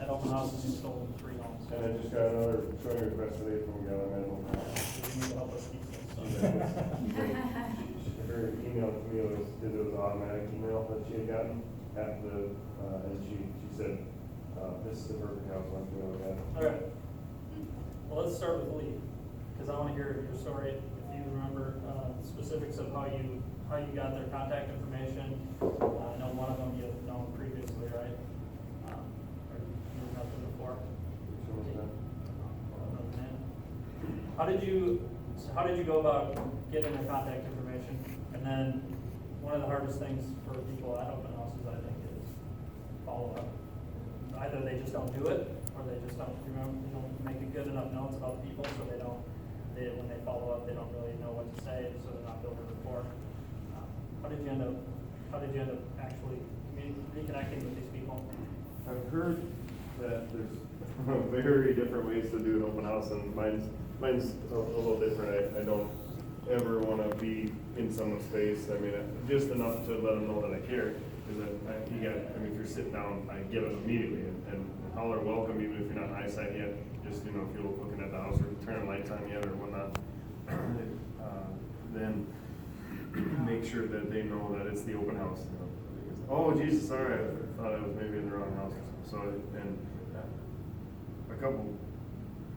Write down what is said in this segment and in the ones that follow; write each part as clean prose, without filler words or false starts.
at open houses, you sold 3 homes. And I just got another showing request today from a gal I met. You need to help us keep this. Her email to me was automatic email that she had gotten at the, and she said, this is the perfect house, let's go with that. All right. Well, let's start with Lee, because I want to hear your story. If you remember specifics of how you got their contact information. I know one of them you've known previously, right? Or you met them before? How did you go about getting their contact information? And then one of the hardest things for people at open houses, I think, is follow up. Either they just don't do it, or they just don't remember, they don't make a good enough notes about people, so when they follow up, they don't really know what to say, so they're not building rapport. How did you end up actually reconnecting with these people? I've heard that there's very different ways to do an open house, and mine's a little different. I don't ever want to be in someone's face. I mean, just enough to let them know that I care. Because if you're sitting down, I get it immediately and holler welcome, even if you're not eyesight yet. Just, if you're looking at the house or turning lights on yet or whatnot, then make sure that they know that it's the open house. Because, oh, Jesus, sorry, I thought I was maybe in the wrong house. So, and a couple.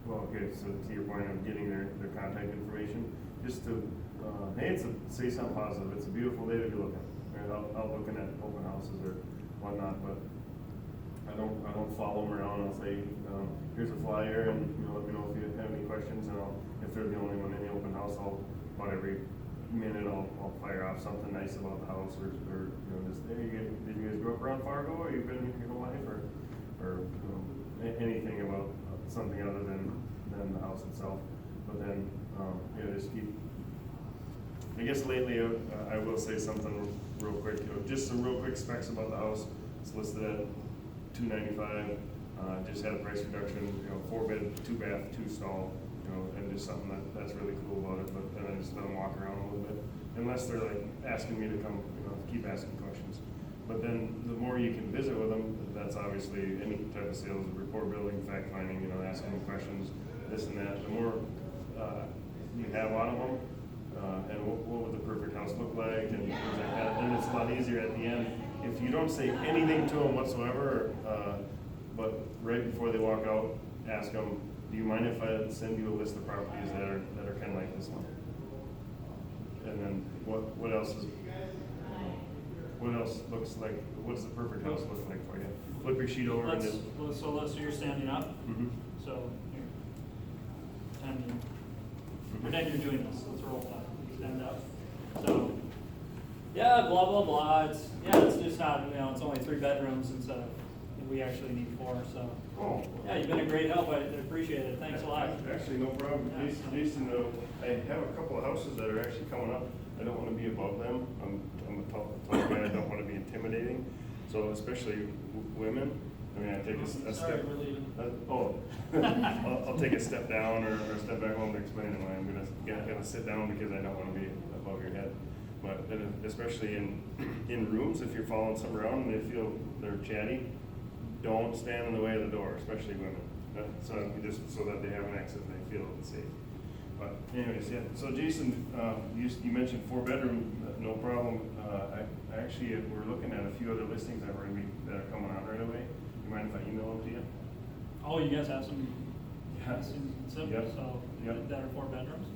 Well, okay, so to your point of getting their contact information, just to, hey, say something positive. It's a beautiful day to be looking. Out looking at open houses or whatnot, but I don't follow them around. I'll say, here's a flyer, and let me know if you have any questions. And if they're the only one in the open house, about every minute I'll fire off something nice about the house, or just hey, did you guys grow up around Fargo, or you've been here your whole life, or anything about something other than the house itself. But then just keep. I guess lately I will say something real quick. Just some real quick specs about the house. It's listed at $295. Just had a price reduction. 4-bed, 2-bath, 2-stall. And just something that's really cool about it. But then I just let them walk around a little bit, unless they're like asking me to come. Keep asking questions. But then the more you can visit with them, that's obviously any type of sales, rapport building, fact finding. Asking them questions, this and that. The more you have out of them. And what would the perfect house look like, and things like that. Then it's a lot easier at the end if you don't say anything to them whatsoever. But right before they walk out, ask them, "Do you mind if I send you a list of properties that are kind of like this one?" And then what else looks like? What does the perfect house look like for you? Flip your sheet over. So you're standing up. Mm-hmm. So pretend you're doing this. Let's roll time. Stand up. So, yeah, blah blah blah. It's just not. It's only 3 bedrooms instead of we actually need 4. So, yeah, you've been a great help. I appreciate it. Thanks a lot. Actually, no problem. Jason, I have a couple of houses that are actually coming up. I don't want to be above them. I'm a tall guy. I don't want to be intimidating. So, especially women. I mean, I take a Sorry, step. we're leaving. I'll take a step down or step back home to explain why I'm gonna sit down, because I don't want to be above your head. But especially in rooms, if you're following some around and they feel they're chatty, don't stand in the way of the door, especially women. So just so that they have an exit and they feel safe. But anyways, yeah. So Jason, you mentioned 4-bedroom, no problem. We're looking at a few other listings that are coming on right away. You mind if I email them to you? Oh, you guys have some. Yes. Some, Yep. So Yep. that are 4 bedrooms.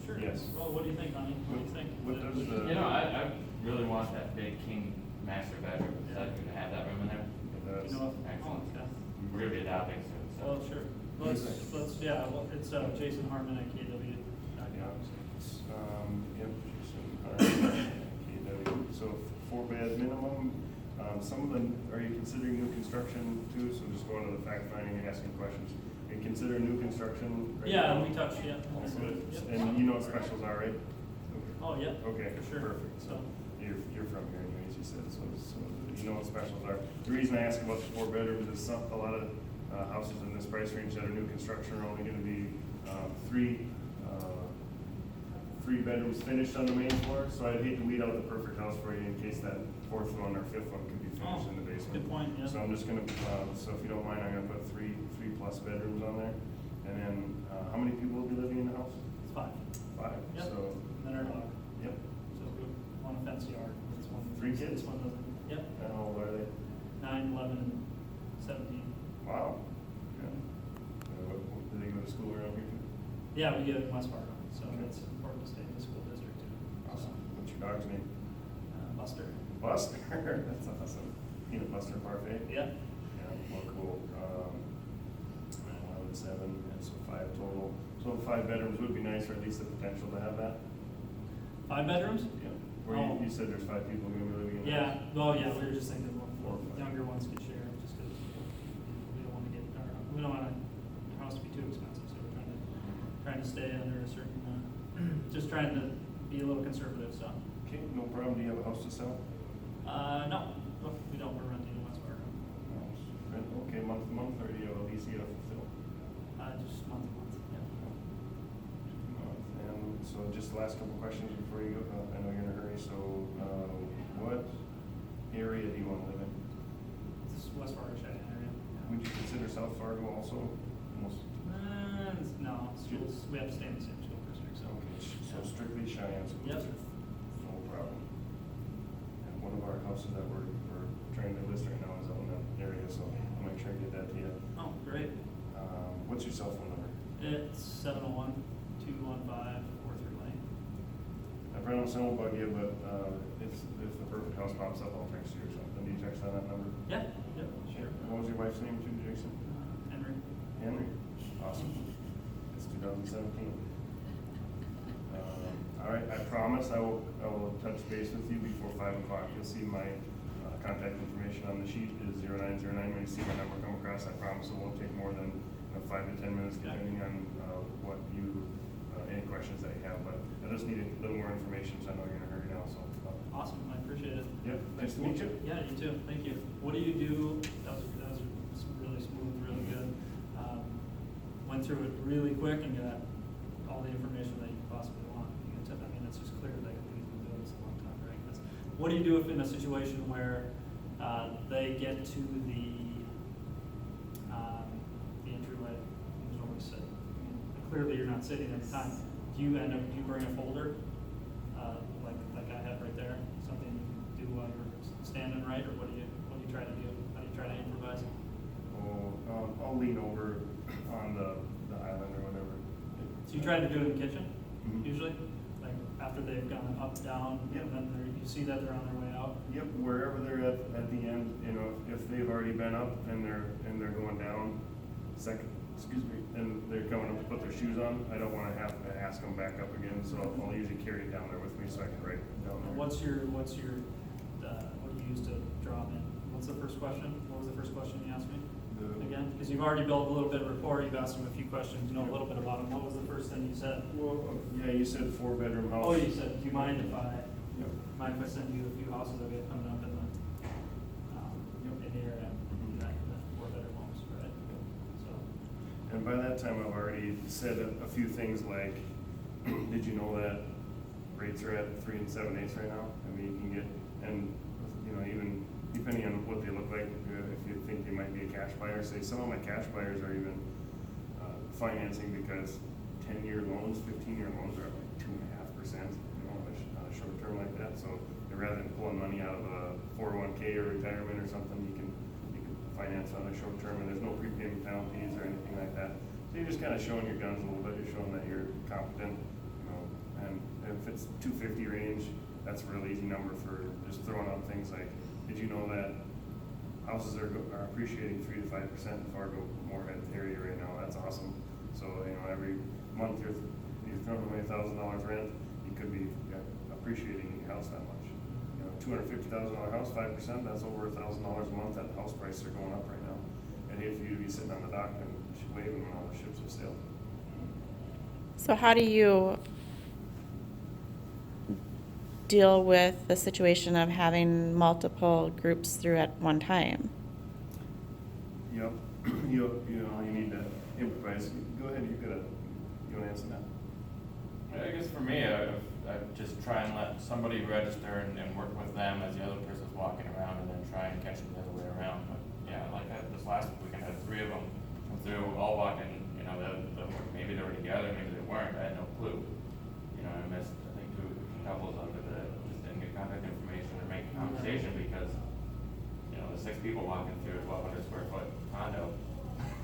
Sure. Yes. Well, what do you think, honey? What do you think? What does the? I really want that big king master bedroom. Is that going to have that room in there? Excellent. Okay. We're going to be adopting soon. So. Well, sure. It's Jason Harmon at KW. Jason Harmon, KW. So 4-bed minimum. Some of them, are you considering new construction too? So just going to the fact finding and asking questions. Are you considering new construction? Right Yeah, now? we touched, yeah. Good. Yep. And you know what specials are, right? Oh, yeah. Okay, For sure. perfect. So, You're from here anyways, you said, so you know what specials are. The reason I ask about the 4 bedrooms is a lot of houses in this price range that are new construction are only gonna be 3 bedrooms finished on the main floor, so I'd hate to weed out the perfect house for you in case that 4th one or 5th one could be finished in the basement. Good point, yeah. So I'm just gonna, so if you don't mind, I'm gonna put three plus bedrooms on there. And then, how many people will be living in the house? It's 5. 5, Yep. so, And then our dog. yep. So we want a fence yard. This one. 3 kids? This one doesn't. Yep. And how old are they? 9, 11, and 17. Wow. Yeah. Do they go to school around here too? Yeah, we get West Fargo, so Okay. it's important to stay in the school district too. Awesome. What's your dog's name? Buster. Buster. That's awesome. Peanut Buster Parfait? Yeah. Yeah, well, cool. 7, and so 5 total. So 5 bedrooms would be nice, or at least the potential to have that. 5 bedrooms? Yeah. Or Oh. you said there's 5 people gonna be living in the Yeah, house? well, yeah, we were just thinking more, 4 or 5. younger ones could share, just because we don't want to get, we don't want our house to be too expensive, so we're trying to stay under a certain, just trying to be a little conservative, so. Okay, no problem. Do you have a house to sell? No, we don't, we're renting in West Fargo, Okay, month to month, or do you have a lease you have to fulfill? just month to month, yeah. And so just the last couple questions before you go, I know you're in a hurry, so, what area do you want to live in? It's West Fargo Cheyenne area. Would you consider South Fargo also? Almost, No, schools, we have to stay in the same school district, so. okay, so strictly Cheyenne School Yep. District? No problem. And one of our houses that we're trying to list right now is out in that area, so I'll make sure I get that to you. Oh, great. What's your cell phone number? It's 701-215-43 Lane. I probably won't bug you, but, if the perfect house pops up, I'll text you or something. Do you text on that number? Yeah, yep, sure. And what was your wife's name too, Jason? Henry. Henry? Awesome. It's 2017. All right, I promise I will touch base with you before 5 o'clock. You'll see my contact information on the sheet is 0909. When you see my number come across, I promise it won't take more than 5 to 10 minutes, depending on what you, any questions that you have. But I just need a little more information, so I know you're in a hurry now, so. Awesome, I appreciate it. Yep, nice to meet you. Yeah, you too, thank you. What do you do, that was really smooth, really good. Went through it really quick and got all the information that you could possibly want. I mean, it's just clear that we've been doing this a long time, right? What do you do if in a situation where they get to the entryway, there's nowhere to sit? I mean, clearly you're not sitting every time. Do you bring a folder, like I have right there, something you can do while you're standing, right? Or what do you try to do? How do you try to improvise? I'll lean over on the island or whatever. So you try to do it in the kitchen, Mhm. usually? Like after they've gone up, down, Yep. and then you see that they're on their way out? Yep, wherever they're at the end, you know, if they've already been up and they're going down, and they're coming up to put their shoes on, I don't wanna have to ask them back up again, so I'll usually carry it down there with me so I can write it down there. What do you use to draw them in? What's the first question? What was the first question you asked me? Again, because you've already built a little bit of rapport, you've asked them a few questions, you know a little bit about them. What was the first thing you said? Well, yeah, you said 4-bedroom house. Oh, you said, do you mind if I Yep. send you a few houses that we have coming up in the area? That 4-bedroom homes, right? So, And by that time, I've already said a few things like, did you know that rates are at 3 7/8 right now? I mean, you can get, and, you know, even depending on what they look like, if you think they might be a cash buyer, say some of my cash buyers are even financing because 10-year loans, 15-year loans are like 2.5%, you know, on a short term like that. So rather than pulling money out of a 401k or retirement or something, you can finance on a short term, and there's no prepayment penalties or anything like that. So you're just kind of showing your guns a little bit. You're showing that you're competent, you know. And if it's 250 range, that's a real easy number for just throwing out things like, did you know that houses are appreciating 3 to 5% in Fargo Moorhead area right now? That's awesome. So, you know, every month you're throwing away $1,000 rent, you could be appreciating your house that much. You know, $250,000 house, 5%, that's over $1,000 a month. That house prices are going up right now. I'd hate for you to be sitting on the dock and waving when all the ships have sailed. So how do you deal with the situation of having multiple groups through at one time? Yep. You need to improvise. Go ahead, you want to answer that? I guess for me, I just try and let somebody register and work with them as the other person's walking around, and then try and catch them the other way around. But yeah, like this last weekend, I had 3 of them come through, all walking, you know, maybe they were together, maybe they weren't, I had no clue. You know, I missed, I think, 2 couples of it that just didn't get contact information or make conversation because, you know, there's 6 people walking through a 1,200 square foot condo.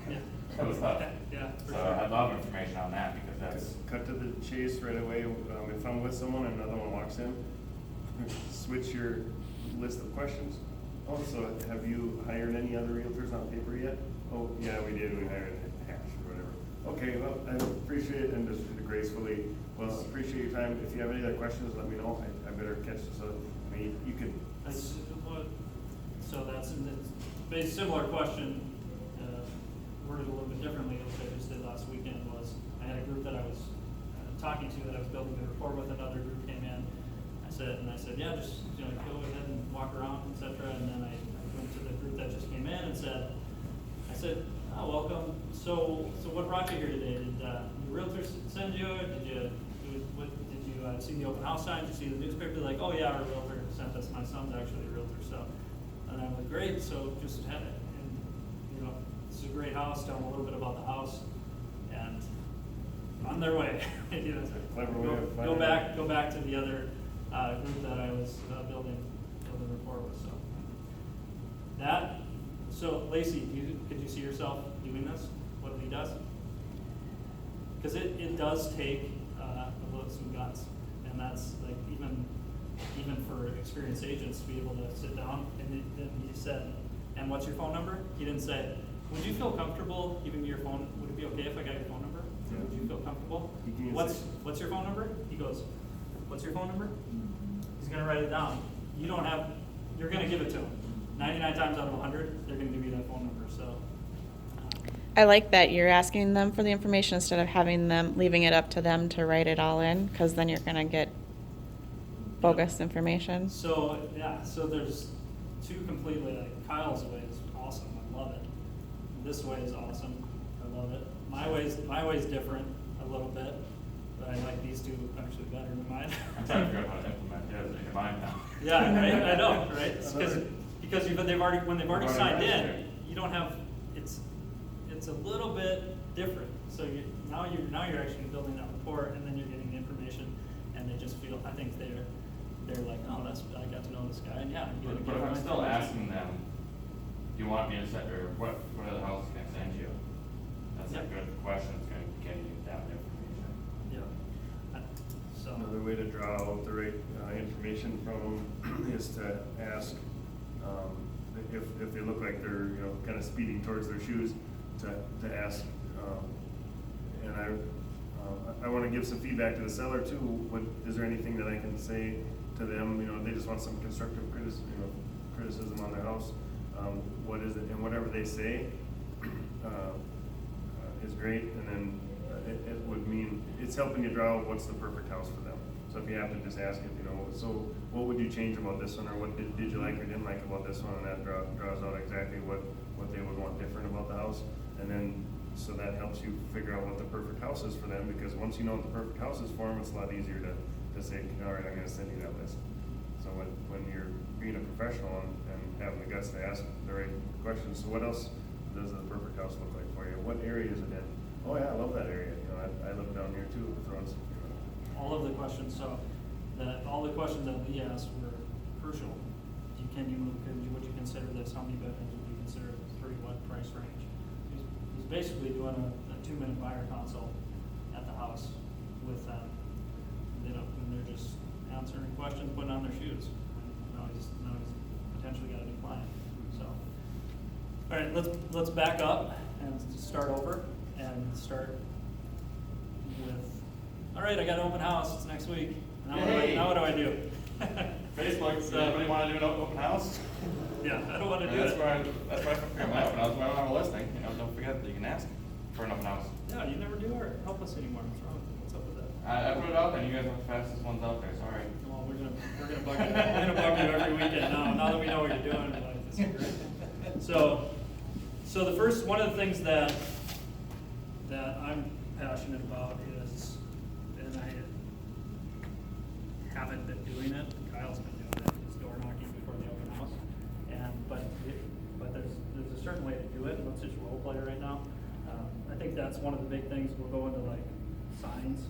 Yeah. It was tough. Yeah, for So sure. I'd love information on that because that's, Cut to the chase right away. If I'm with someone and another one walks in, switch your list of questions. Oh, so have you hired any other realtors on paper yet? Oh, yeah, we did. We hired Hash or whatever. Okay, well, I appreciate it, and just gracefully, well, appreciate your time. If you have any other questions, let me know. I better catch this up. I mean, you could. That's what, so that's a similar question, worded a little bit differently, which I just did last weekend, was I had a group that I was talking to, that I was building a rapport with, another group came in. I said, yeah, just, you know, go ahead and walk around, et cetera. And then I went to the group that just came in and I said, oh, welcome. So what brought you here today? Did the realtors send you? Did you see the open house sign? Did you see the newspaper? Like, oh yeah, our realtor sent us. My son's actually a realtor, so. And I was great. So just had it, and you know, this is a great house. Tell them a little bit about the house, and on their way. You know, Clever way of go finding back to the other group that I was building rapport with. So that. So Lacey, could you see yourself doing this? What he does? Because it does take some guts, and that's like even for experienced agents to be able to sit down. And then he said, "And what's your phone number?" He didn't say, "Would you feel comfortable giving me your phone? Would it be okay if I got your phone number? Yeah. Would you feel comfortable? He can What's your phone number?" He goes, "What's your phone number?" He's gonna write it down. You're gonna give it to him. 99 times out of 100, they're gonna give you that phone number. So. I like that you're asking them for the information instead of having them, leaving it up to them to write it all in, because then you're gonna get bogus information. So, yeah, so there's 2 completely, like Kyle's way is awesome, I love it. This way is awesome, I love it. My way's different a little bit, but I like these 2 actually better than mine. I'm trying to figure out how to implement it in mine now. Yeah, right, I know, right? Because when they've already signed in, registered. you don't have, it's a little bit different. So now you're actually building that rapport, and then you're getting the information, and they just feel, I think they're like, oh, I got to know this guy, and yeah. But if I'm still asking them, do you want me to send, or what other house can I send you? That's a good question, it's gonna get you that information. Yeah. So. Another way to draw out the right information from them is to ask if they look like they're, you know, kind of speeding towards their shoes, to ask. And I want to give some feedback to the seller too. Is there anything that I can say to them? You know, they just want some constructive criticism on their house. What is it? And whatever they say is great. And then it would mean it's helping you draw out what's the perfect house for them. So if you have to just ask it, you know, so what would you change about this one, or what did you like or didn't like about this one, and that draws out exactly what they would want different about the house. And then, so that helps you figure out what the perfect house is for them, because once you know what the perfect house is for them, it's a lot easier to say, all right, I'm gonna send you that list. So when you're being a professional and having the guts to ask the right questions, so what else does the perfect house look like for you? What area is it in? Oh yeah, I love that area. You know, I live down here too. All of the questions, so all the questions that we asked were crucial. Would you consider this? How many bedrooms would you consider 3? What price range? He's basically doing a 2-minute buyer consult at the house with them. You know, and they're just answering questions, putting on their shoes. Now he's potentially got a new client. So, all right, let's back up and start over and start with. All right, I got an open house. It's next week. Now what do I do? Facebook, does anybody want to do an open house? Yeah, I don't want to do That's it. where I figure my open house, when I don't have a listing, you know, don't forget that you can ask for an open house. Yeah, you never do or help us anymore. What's wrong? What's up with that? I put it out there, and you guys are the fastest ones out there, sorry. Well, we're gonna bug you. We're gonna bug you every weekend now that we know what you're doing. Like, this is great. So the first one of the things that I'm passionate about is, and haven't been doing it. Kyle's been doing it, he's door knocking before the open house. But there's a certain way to do it, and let's just role play right now. I think that's one of the big things, we'll go into like signs,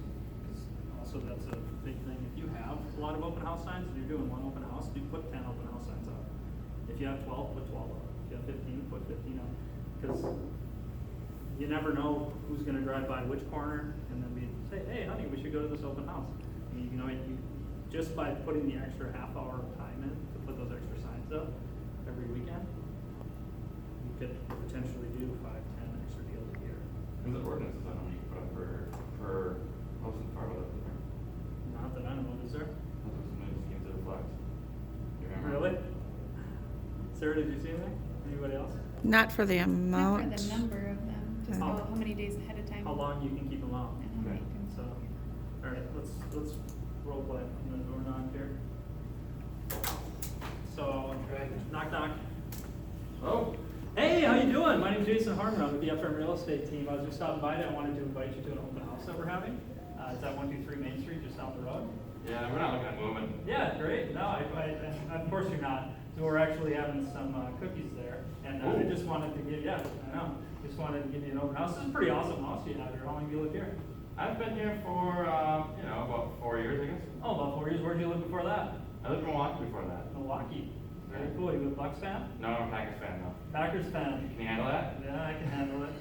'cause also that's a big thing. If you have a lot of open house signs, and you're doing one open house, you put 10 open house signs up. If you have 12, put 12 up. If you have 15, put 15 up. Because you never know who's gonna drive by which corner and then say, hey, honey, we should go to this open house. You know, just by putting the extra half hour of time in to put those extra signs up every weekend, you could potentially do 5, 10 extra deals a year. There's an ordinance on how many you put up per house and farm with it. Not that I know of, is there? Those are some new schemes that are flex. You remember? Really? Sarah, did you see anything? Anybody else? Not for the Not amount. for the number of them, just Oh. how many days ahead of time. How long you can keep them out? And how many Okay. can. So, all right, let's role play. I'm gonna door knock here. So, knock knock. Oh, Hey, how you doing? My name's Jason Harmon. I'm with the FM Real Estate Team. I was just stopping by. I wanted to invite you to an open house that we're having. It's at 123 Main Street, just down the road. yeah, we're not looking at moving. Yeah, great. No, of course you're not. So we're actually having some cookies there, and I Ooh. just wanted to give, yeah, I know. Just wanted to give you an open house. This is a pretty awesome house you have here. How long have you lived here? I've been here for, about 4 years, I guess. Oh, about 4 years. Where'd you live before that? I lived in Milwaukee before that. Milwaukee. Very cool. You a Bucks fan? No, I'm a Packers fan though. Packers fan. Can you handle that? Yeah, I can handle it.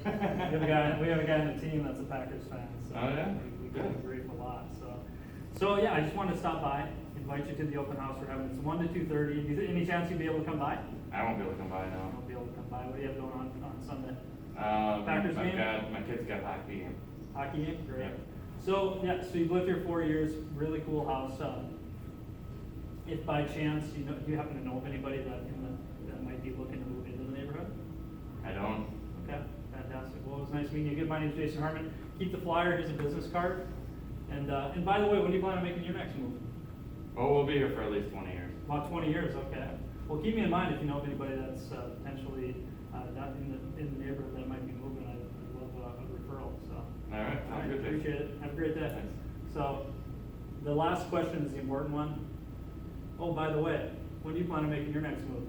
We have a guy in the team that's a Packers fan, so Oh, yeah? we Good. agree a lot. So yeah, I just wanted to stop by, invite you to the open house we're having. It's 1 to 2:30. Any chance you'd be able to come by? I won't be able to come by I now. won't be able to come by. What do you have going on Sunday? Packers game? My kid's got hockey game. Hockey game? Great. Yep. So yeah, so you've lived here 4 years. Really cool house. If by chance do you happen to know of anybody that might be looking to move into the neighborhood? I don't. Okay, fantastic. Well, it was nice meeting you. Again, my name's Jason Harmon. Keep the flyer. Here's a business card. And by the way, when do you plan on making your next move? Oh, we'll be here for at least 20 years. About 20 years. Okay. Well, keep me in mind if you know of anybody that's potentially not in the neighborhood that might be moving. I'd love a referral. So. All right, sounds good, Jason. Appreciate it. Have a great day. Thanks. So, the last question is the important one. Oh, by the way, when do you plan on making your next move?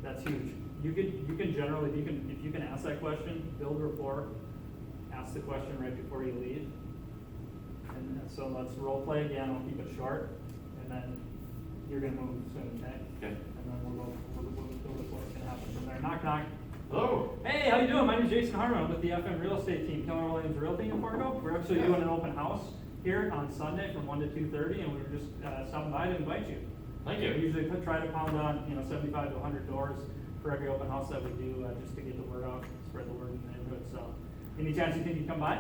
That's huge. You can generally, if you can ask that question, build rapport, ask the question right before you leave. And so let's role play again. I'll keep it short, and then you're gonna move soon, okay? Okay. And then we'll build up what's gonna happen from there. Knock knock. Hello. Hey, how you doing? My name's Jason Harmon. I'm with the FM Real Estate Team, Keller Williams Realty in Fargo. We're actually doing an open house here on Sunday from 1 to 2:30, and we were just stopping by to invite you. Thank We you. usually try to pound on 75 to 100 doors for every open house that we do, just to get the word out, spread the word in the neighborhood. So, any chance you think you'd come by?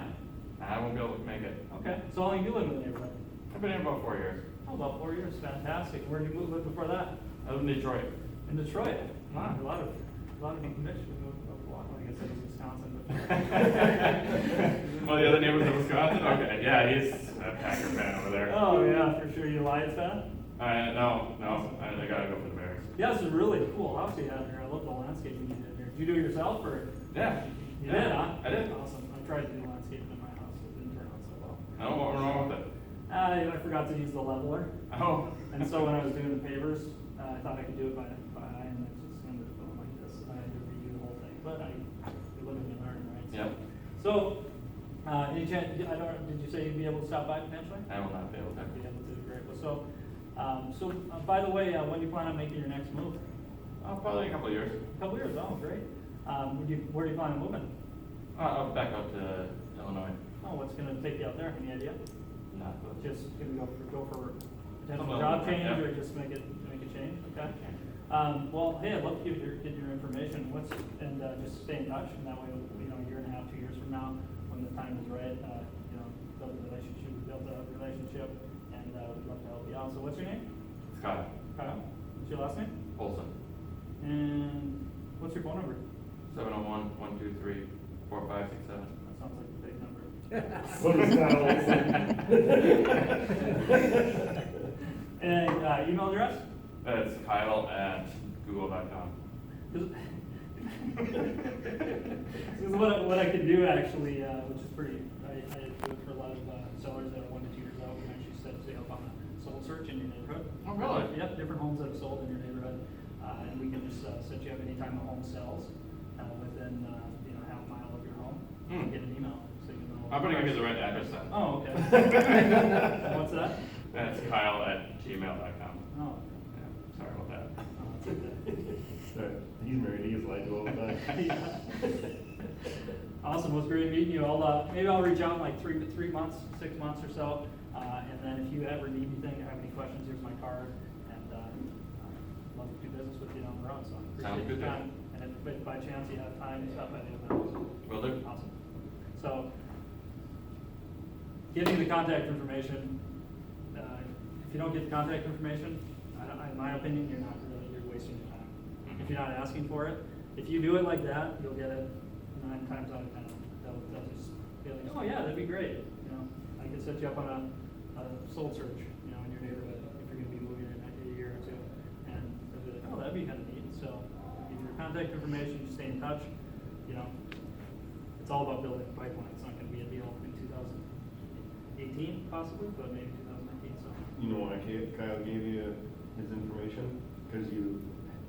I won't be able to make it. Okay. So how long you live in the neighborhood? I've been here about 4 years. Oh, about 4 years. Fantastic. Where did you live before that? I live in Detroit. In Detroit. Wow, a lot of Michigan. Well, I guess it was Wisconsin. But Well, the other neighbors in Wisconsin? Okay, yeah, he's a Packer fan over there. Oh yeah, for sure. You Lions fan? No, I gotta go for the Bears. Yeah, it's a really cool house you have here. I love the landscaping you did here. Did you do it yourself or? Yeah. You Yeah, did, huh? I did. Awesome. I tried to do landscaping in my house. It didn't turn out so well. No, what wrong with it? I forgot to use the leveler. Oh. And so when I was doing the pavers, I thought I could do it by eye, and it just ended up going like this. I had to redo the whole thing, but we live and learn, right? Yep. So, any chance, did you say you'd be able to stop by potentially? I will not be able to. Be able to, great. Well, by the way, when do you plan on making your next move? Probably a couple of years. A couple years, oh, great. Where do you plan on moving? I'll back up to Illinois. Oh, what's gonna take you out there? Any idea? Not the- Just gonna go for potential Something job like that, change yeah. or just make a change? Okay. Well, hey, I'd love to get your information. Just stay in touch, and that way, a year and a half, 2 years from now, when the time is right, build a relationship, and we'd love to help you out. So, what's your name? Scott Kyle. What's your last name? Olson. And what's your phone number? 701-123-4567. That sounds like a big number. What is that? And email address? It's Kyle@google.com. This is what I could do actually, which is pretty, I do it for a lot of sellers that are 1 to 2 years out. We actually set up on a sold search in your neighborhood. Oh, really? Yep, different homes that have sold in your neighborhood, and we can just set you up anytime a home sells, within, half a mile of your home. You Hmm. get an email, so you know. I'm gonna give you the right address then. Oh, okay. What's that? That's Kyle@gmail.com. Oh, Yeah, sorry about that. oh, that's okay. He's married, he gets lied to all the time. Awesome, well, it's great meeting you. Maybe I'll reach out in like 3 months, 6 months or so. And then if you ever need anything or have any questions, here's my card. And, love to do business with you down the road, so. Sounds appreciate good, your Dan. time. And if by chance you have time, stop by the open house. Will do. Awesome. So, give me the contact information. If you don't get the contact information, in my opinion, you're wasting your time. If you're not asking for it, if you do it like that, you'll get it 9 times out of 10. They'll just be like, oh yeah, that'd be great. I could set you up on a soul search, in your neighborhood if you're gonna be moving in a year or two. And they'll be like, oh, that'd be kind of neat. So, give your contact information, stay in touch. It's all about building a pipeline. It's not gonna be a deal in 2018 possibly, but maybe 2019, so. You know why Kyle gave you his information? Because you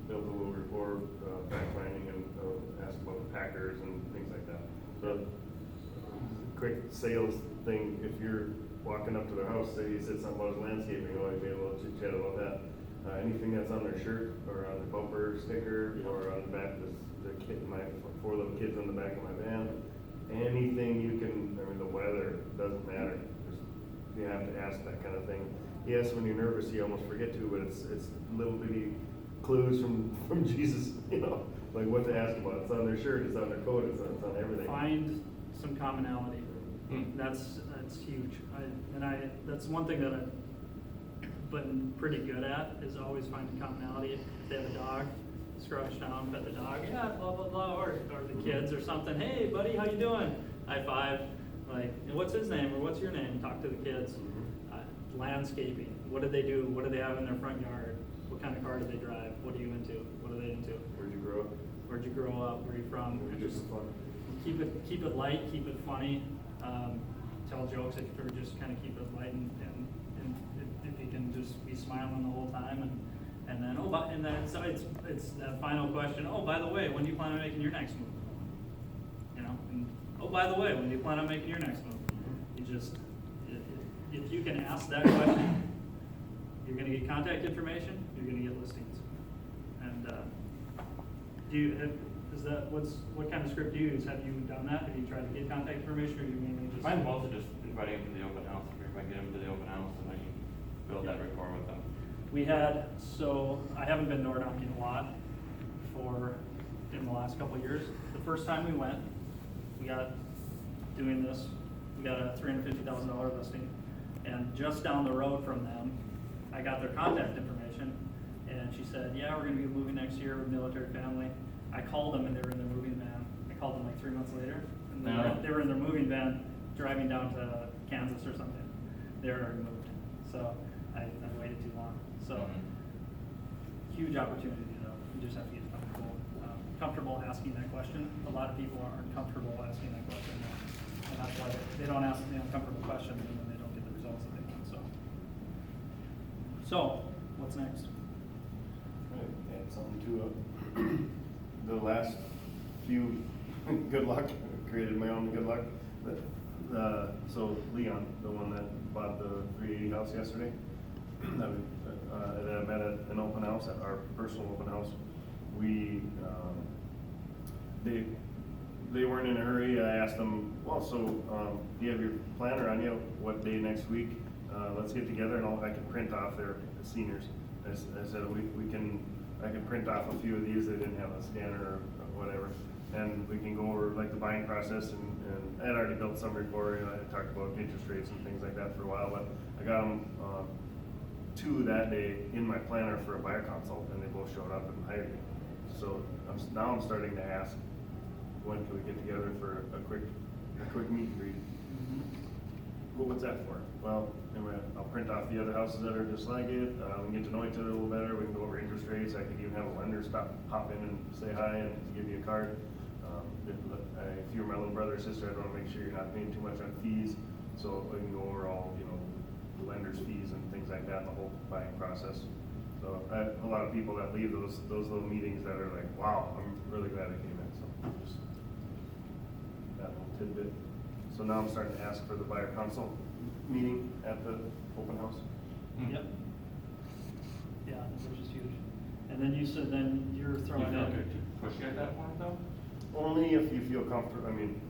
built a little rapport, fact finding, and asked about the Packers and things like that. So, quick sales thing, if you're walking up to their house, say he said something about his landscaping, you'd be able to chit chat about that. Anything that's on their shirt, or on the bumper sticker, or on the back, the kid, my 4 little kids on the back of my van, anything you can, the weather, doesn't matter. You have to ask that kind of thing. Yes, when you're nervous, you almost forget to, but it's little bitty clues from Jesus, like what to ask about. It's on their shirt, it's on their coat, it's on everything. Find some commonality. Hmm. That's huge. That's one thing that I've been pretty good at, is always finding commonality. If they have a dog, scrunch down, pet the dog, yeah, blah, blah, blah, or the kids or something, hey buddy, how you doing? High five, like, what's his name, or what's your name? Talk to the kids. Landscaping, what do they do? What do they have in their front yard? What kind of car do they drive? What are you into? What are they into? Where'd you grow up? Where'd you grow up? Where are you from? Where'd you just fun? Keep it light, keep it funny, tell jokes if you're just kind of keep it light, and if you can just be smiling the whole time, and then so it's that final question, oh, by the way, when do you plan on making your next move? And, oh, by the way, when do you plan on making your next move? You just, if you can ask that question, you're gonna get contact information, you're gonna get listings. And, what kind of script do you use? Have you done that? Have you tried to get contact information, or you mainly just? Mine's mostly just inviting them to the open house. If I get them to the open house, and I can build that rapport with them. I haven't been door knocking a lot in the last couple of years. The first time we went, we got a $350,000 listing, and just down the road from them, I got their contact information, and she said, yeah, we're gonna be moving next year with military family. I called them, and they were in their moving van. I called them like 3 months later, and they were in their moving van driving down to Kansas or something. They were already moved, so I waited too long. So huge opportunity though. You just have to get comfortable asking that question. A lot of people aren't comfortable asking that question, and that's why they don't ask the uncomfortable questions, and then they don't get the results that they want. So what's next? Add something to it. The last few, good luck, created my own good luck. So Leon, the one that bought the 380 house yesterday, that I met at an open house, at our personal open house. They weren't in a hurry. I asked them, well, so do you have your planner on you? What day next week? Let's get together, and I can print off their seniors. I said I can print off a few of these. They didn't have a scanner or whatever, and we can go over like the buying process. And I had already built some rapport. I talked about interest rates and things like that for a while, but I got them 2 that day in my planner for a buyer consult, and they both showed up and hired me. So now I'm starting to ask, when can we get together for a quick meet and greet? Well, what's that for? Well, anyway, I'll print off the other houses that are just like it. We can get to know each other a little better. We can go over interest rates. I could even have a lender hop in and say hi and give you a card. If you're my little brother or sister, I want to make sure you're not paying too much on fees. So we can go over all, lender's fees and things like that, the whole buying process. So a lot of people that leave those little meetings that are like, wow, I'm really glad I came in, so just that little tidbit. So now I'm starting to ask for the buyer council meeting at the open house. Yep. Yeah, which is huge. And then you said then you're You throwing feel good in. to push it at that point though? Only if you feel comfortable, I mean,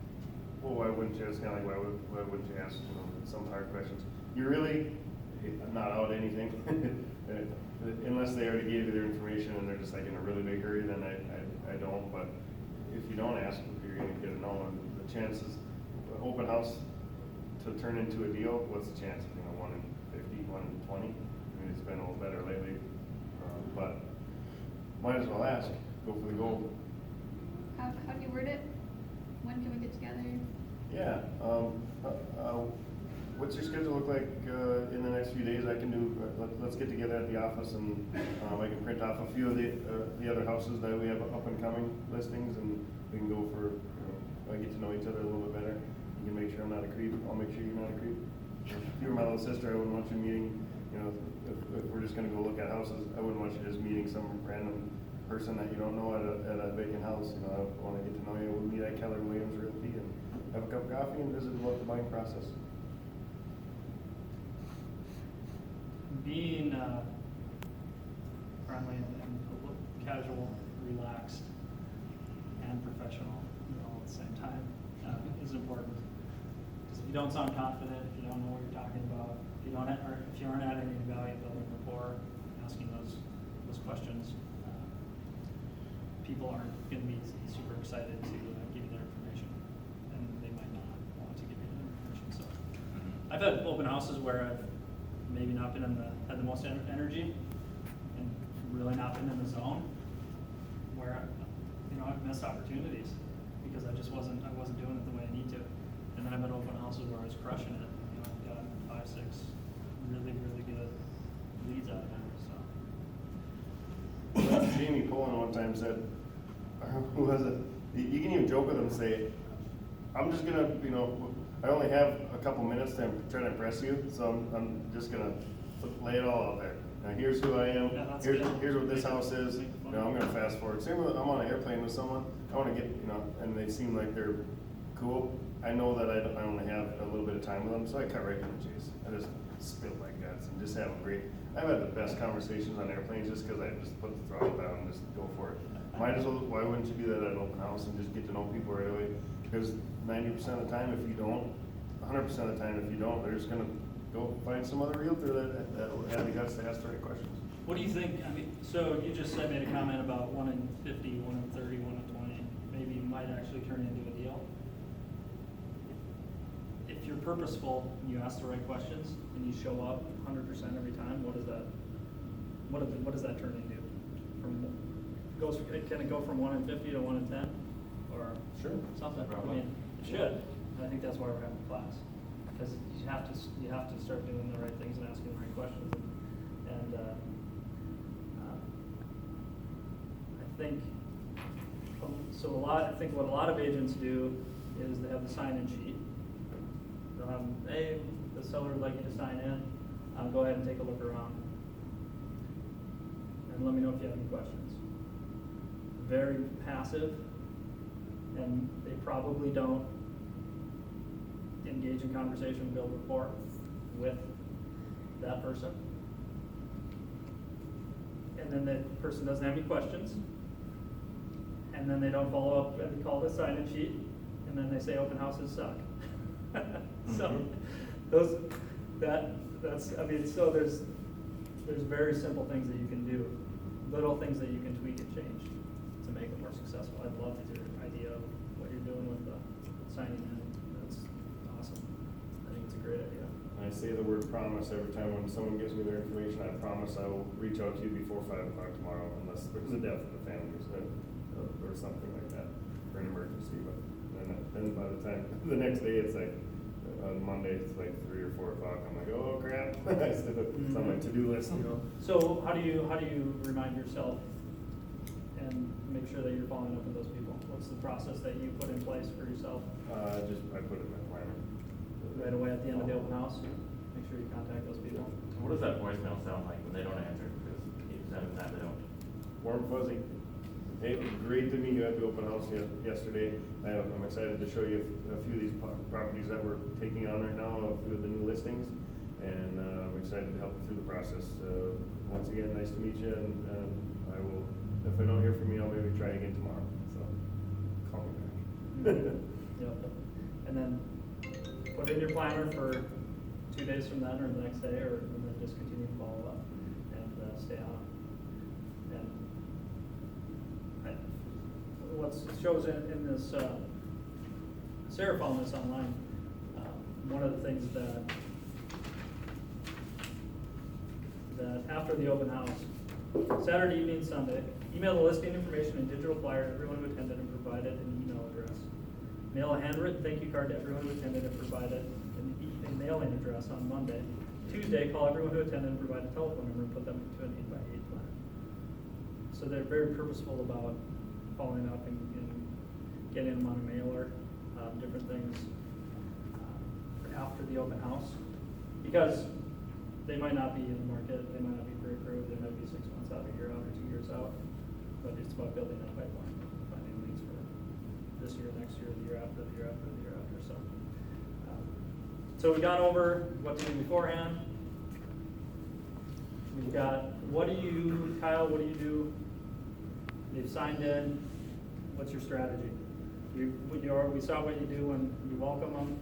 well, why wouldn't you, it's kinda like, why wouldn't you ask, some hard questions? You're really not out anything, unless they already gave you their information and they're just like in a really big hurry, then I don't, but if you don't ask, you're gonna get a no, and the chances, open house to turn into a deal, what's the chance, 1 in 50, 1 in 20? I mean, it's been a little better lately, but might as well ask, go for the gold. How do you word it? When can we get together? Yeah, what's your schedule look like, in the next few days? I can do, let's get together at the office and, I can print off a few of the other houses that we have up and coming listings, and we can go for, get to know each other a little bit better. You can make sure I'm not a creep, I'll make sure you're not a creep. If you were my little sister, I wouldn't want you meeting, if we're just gonna go look at houses, I wouldn't want you just meeting some random person that you don't know at a vacant house. I wanna get to know you, we'll meet at Keller Williams Realty and have a cup of coffee and visit about the buying process. Being friendly and casual, relaxed, and professional, all at the same time, is important. Because if you don't sound confident, if you don't know what you're talking about, if you aren't adding any value, building rapport, asking those questions, people aren't going to be super excited to give you their information, and they might not want to give you their information. So, I've had open houses where I've maybe not been had the most energy, and really not been in the zone, where I've missed opportunities because I wasn't doing it the way I need to. And then I've been open houses where I was crushing it. I've got 5, 6 really, really good leads out of there. So Jamie Pullen one time said, who was it? You can even joke with him and say, I'm just gonna, I only have a couple minutes to try to impress you, so I'm just gonna lay it all out there. Now here's who I am, Yeah, that's here's good. what this house is, Make it fun. I'm gonna fast forward. Same with, I'm on an airplane with someone, I wanna get, and they seem like they're cool. I know that I only have a little bit of time with them, so I cut right to the chase. I just spill my guts and just have a great, I've had the best conversations on airplanes just cause I just put the throttle down and just go for it. Might as well, why wouldn't you do that at an open house and just get to know people right away? Because 90% of the time, if you don't, 100% of the time, if you don't, they're just gonna go find some other realtor that will have the guts to ask the right questions. what do you think? I mean, so you just made a comment about 1 in 50, 1 in 30, 1 in 20. Maybe you might actually turn into a deal. If you're purposeful and you ask the right questions and you show up 100% every time, what does that turn into? Can it go from 1 in 50 to 1 in 10, or Sure. something? I Probably. mean, it should. And I think that's why we're having class, because you have to start doing the right things and asking the right questions. And I think I think what a lot of agents do is they have the sign-in sheet. They'll have, hey, the seller would like you to sign in. Go ahead and take a look around, and let me know if you have any questions. Very passive, and they probably don't engage in conversation, build rapport with that person. And then the person doesn't have any questions, and then they don't follow up and call the sign-in sheet, and then they say open houses suck. So so there's very simple things that you can do, little things that you can tweak and change to make it more successful. I'd love to hear your idea of what you're doing with the signing in. That's awesome. I think it's a great idea. I say the word promise every time when someone gives me their information. I promise I will reach out to you before 5 o'clock tomorrow, unless there's a death in the family or something like that, or an emergency. But then by the time the next day, it's like on Monday, it's like 3 or 4 o'clock. I'm like, oh crap! It's on my to-do list. So how do you remind yourself and make sure that you're following up with those people? What's the process that you put in place for yourself I put it in my planner. right away at the end of the open house? make sure you contact those people. What does that voicemail sound like when they don't answer? Because 8% of the time they don't. Warm fuzzy. Hey, great to meet you at the open house yesterday. I'm excited to show you a few of these properties that we're taking on right now, a few of the new listings. And I'm excited to help you through the process. Once again, nice to meet you, and I will, if I don't hear from you, I'll maybe try again tomorrow, so call me back. Yep. And then put in your planner for 2 days from then or the next day, or and then just continue to follow up and stay on. And what shows in this, Sarah found this online, one of the things that after the open house, Saturday evening, Sunday, email the listing information and digital flyer to everyone who attended and provided an email address. Mail a handwritten thank you card to everyone who attended and provided a mailing address on Monday. Tuesday, call everyone who attended and provide a telephone number and put them into an 8x8 plan. So they're very purposeful about following up and getting them on a mailer, different things after the open house. Because they might not be in the market, they might not be pre-approved, they might be 6 months out, a year out, or 2 years out. But it's about building that pipeline, finding leads for this year, next year, the year after, the year after, the year after, so. So we got over what to do beforehand. We've got, Kyle, what do you do? They've signed in, what's your strategy? We saw what you do when you welcome them,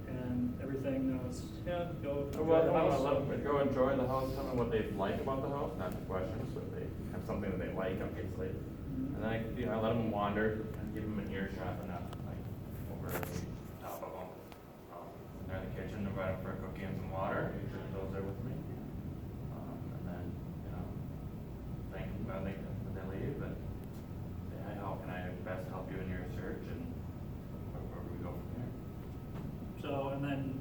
and everything knows, yeah, go to the house. Go enjoy the house, tell them what they like about the house, not the questions, so if they have something that they like, obviously. And then I let them wander, and give them an earshot, and not like over the top of them. When they're in the kitchen, invite them for a cookie and some water, usually those there with me. And then, thank them when they leave, and say, hi, how can I best help you in your search, and where we go from there. So, and then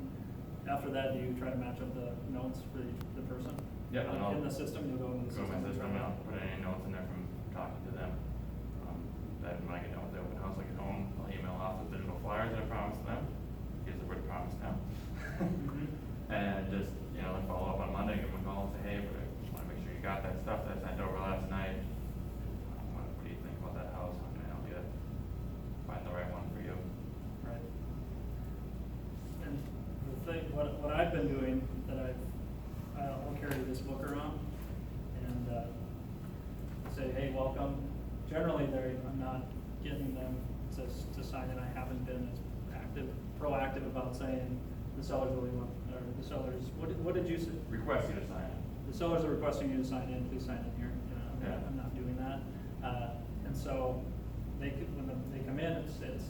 after that, do you try to match up the notes for the person? Yeah, and In the system, you'll go in the Go system. in my system, and I'll put any notes in there from talking to them. Then when I get done with the open house, I get home, I'll email off the digital flyers that I promised them. Use the word promise now. Mhm. And just, then follow up on Monday, give them a call and say, hey, I just wanna make sure you got that stuff that I sent over last night. What do you think about that house? How can I help you find the right one for you? Right. And the thing, what I've been doing, that I'll carry this book around and say, hey, welcome. Generally, I'm not getting them to sign in. I haven't been as proactive about saying the sellers really want, or the sellers, what did you say? Request you to sign it. The sellers are requesting you to sign in, please sign in here. Yeah. I'm not doing that. And so when they come in, it's,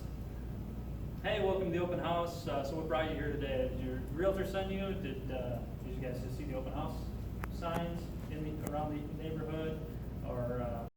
hey, welcome to the open house. So what brought you here today? Did your realtor send you? Did you guys just see the open house signs around the neighborhood?